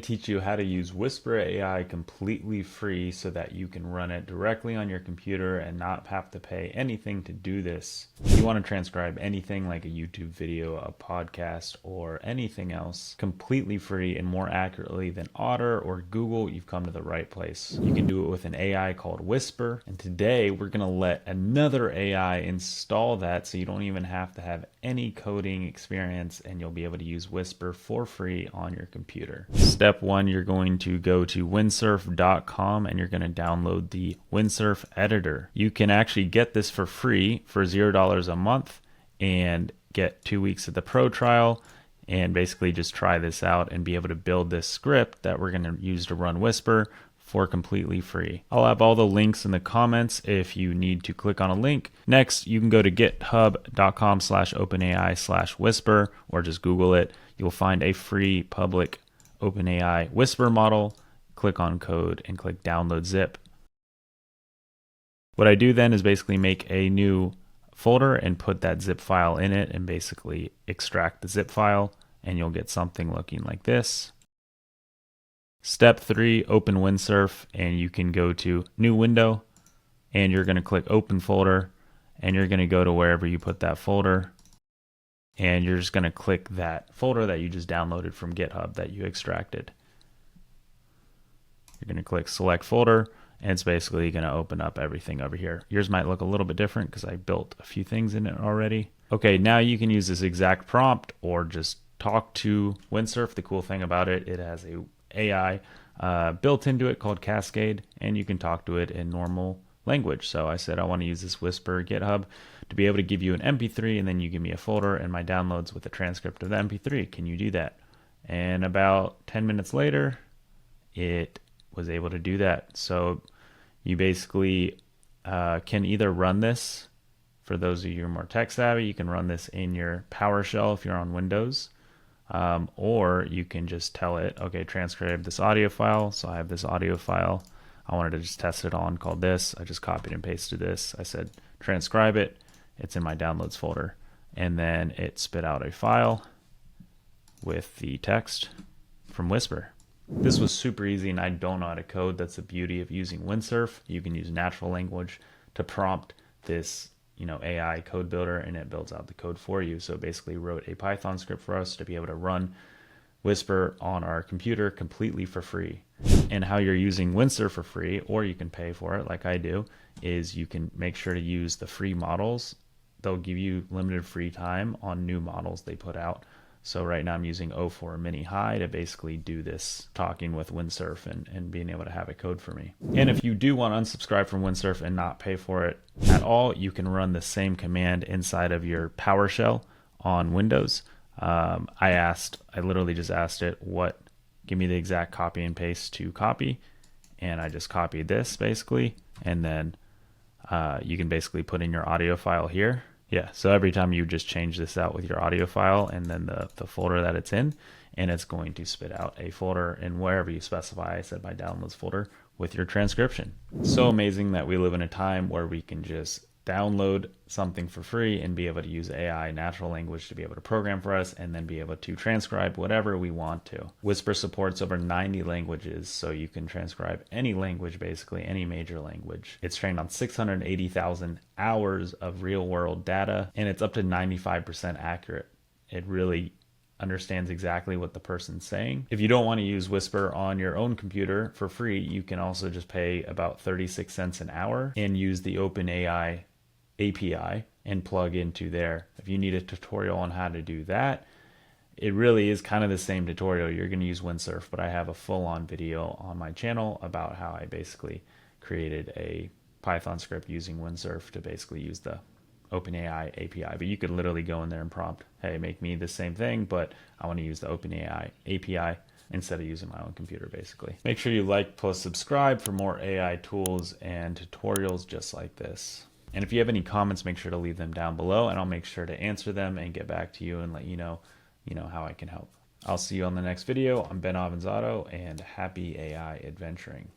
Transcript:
to teach you how to use Whisper AI completely free so that you can run it directly on your computer and not have to pay anything to do this. If you want to transcribe anything like a YouTube video, a podcast, or anything else completely free and more accurately than Otter or Google, you've come to the right place. You can do it with an AI called Whisper, and today we're going to let another AI install that so you don't even have to have any coding experience, and you'll be able to use Whisper for free on your computer. Step one, you're going to go to windsurf.com and you're going to download the Windsurf editor. You can actually get this for free for $0 a month and get 2 weeks of the pro trial and basically just try this out and be able to build this script that we're going to use to run Whisper for completely free. I'll have all the links in the comments if you need to click on a link. Next, you can go to github.com/openai/whisper or just Google it. You'll find a free public OpenAI Whisper model. Click on code and click download zip. What I do then is basically make a new folder and put that zip file in it and basically extract the zip file, and you'll get something looking like this. Step 3, open Windsurf, and you can go to new window and you're going to click open folder and you're going to go to wherever you put that folder and you're just going to click that folder that you just downloaded from GitHub that you extracted. You're going to click select folder and it's basically going to open up everything over here. Yours might look a little bit different because I built a few things in it already. Okay, now you can use this exact prompt or just talk to Windsurf. The cool thing about it, it has a AI built into it called Cascade, and you can talk to it in normal language. So I said I want to use this Whisper GitHub to be able to give you an MP3, and then you give me a folder and my downloads with a transcript of the MP3. Can you do that? And about 10 minutes later, it was able to do that. So you basically can either run this, for those of you who are more tech savvy, you can run this in your PowerShell if you're on Windows. Or you can just tell it, okay, transcribe this audio file. So I have this audio file. I wanted to just test it on called this. I just copied and pasted this. I said, transcribe it. It's in my downloads folder. And then it spit out a file with the text from Whisper. This was super easy and I don't know how to code. That's the beauty of using Windsurf. You can use natural language to prompt this AI code builder and it builds out the code for you. So it basically wrote a Python script for us to be able to run Whisper on our computer completely for free. And how you're using Windsurf for free, or you can pay for it like I do, is you can make sure to use the free models. They'll give you limited free time on new models they put out. So right now I'm using O4 Mini High to basically do this talking with Windsurf and being able to have it code for me. And if you do want to unsubscribe from Windsurf and not pay for it at all, you can run the same command inside of your PowerShell on Windows. I literally just asked it, give me the exact copy and paste to copy. And I just copied this basically. And then you can basically put in your audio file here. Yeah, so every time you just change this out with your audio file and then the folder that it's in, and it's going to spit out a folder in wherever you specify. I said my downloads folder with your transcription. So amazing that we live in a time where we can just download something for free and be able to use AI, natural language, to be able to program for us and then be able to transcribe whatever we want to. Whisper supports over 90 languages, so you can transcribe any language, basically any major language. It's trained on 680,000 hours of real world data, and it's up to 95% accurate. It really understands exactly what the person's saying. If you don't want to use Whisper on your own computer for free, you can also just pay about 36 cents an hour and use the OpenAI API and plug into there. If you need a tutorial on how to do that, it really is kind of the same tutorial. You're going to use Windsurf, but I have a full-on video on my channel about how I basically created a Python script using Windsurf to basically use the OpenAI API. But you could literally go in there and prompt, hey, make me the same thing, but I want to use the OpenAI API instead of using my own computer, basically. Make sure you like plus subscribe for more AI tools and tutorials just like this. And if you have any comments, make sure to leave them down below and I'll make sure to answer them and get back to you and let you know how I can help. I'll see you on the next video. I'm Ben Avanzato and happy AI adventuring.